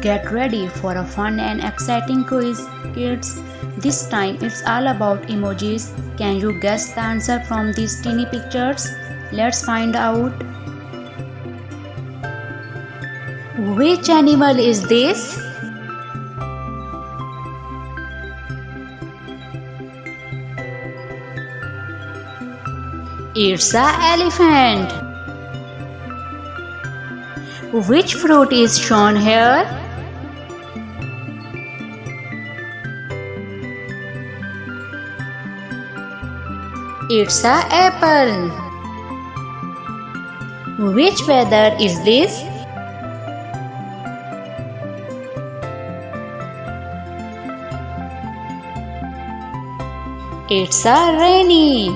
Get ready for a fun and exciting quiz, kids. This time it's all about emojis. Can you guess the answer from these teeny pictures? Let's find out. Which animal is this? It's an elephant. Which fruit is shown here? It's an apple. Which weather is this? It's a rainy.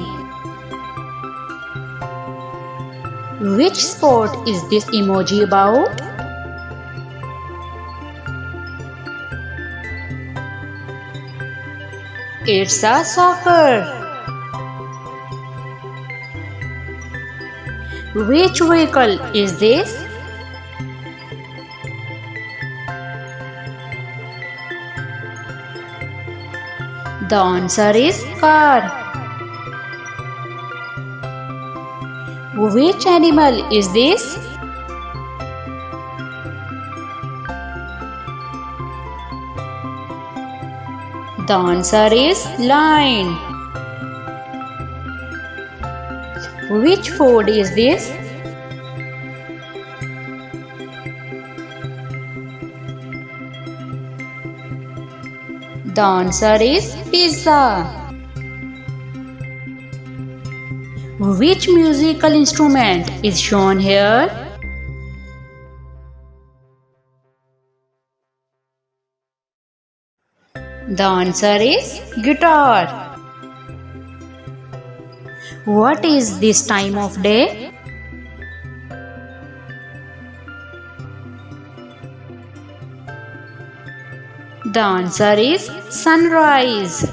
Which sport is this emoji about? It's a soccer. Which vehicle is this? The answer is car. Which animal is this? The answer is lion. Which food is this? The answer is pizza. Which musical instrument is shown here? The answer is guitar. What is this time of day? The answer is sunrise.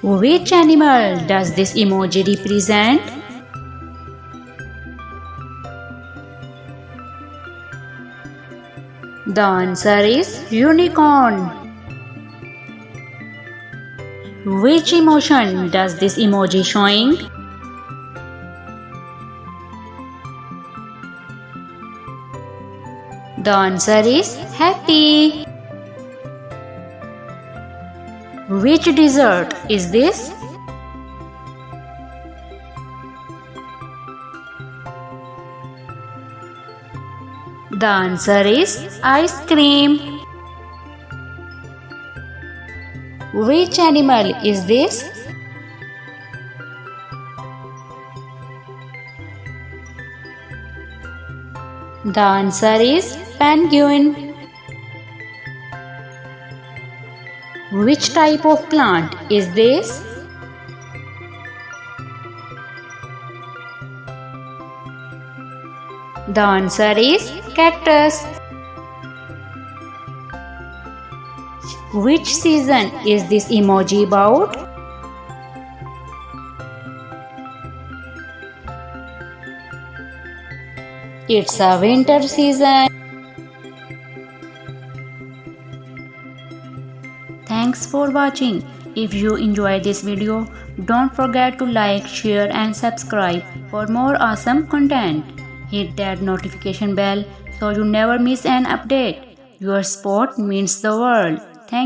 Which animal does this emoji represent? The answer is unicorn. Which emotion does this emoji showing? The answer is happy. Which dessert is this? The answer is ice cream. Which animal is this? The answer is penguin. Which type of plant is this? The answer is cactus. Which season is this emoji about? It's a winter season. Thanks for watching. If you enjoyed this video, don't forget to like, share and subscribe for more awesome content. Hit that notification bell so you never miss an update. Your support means the world.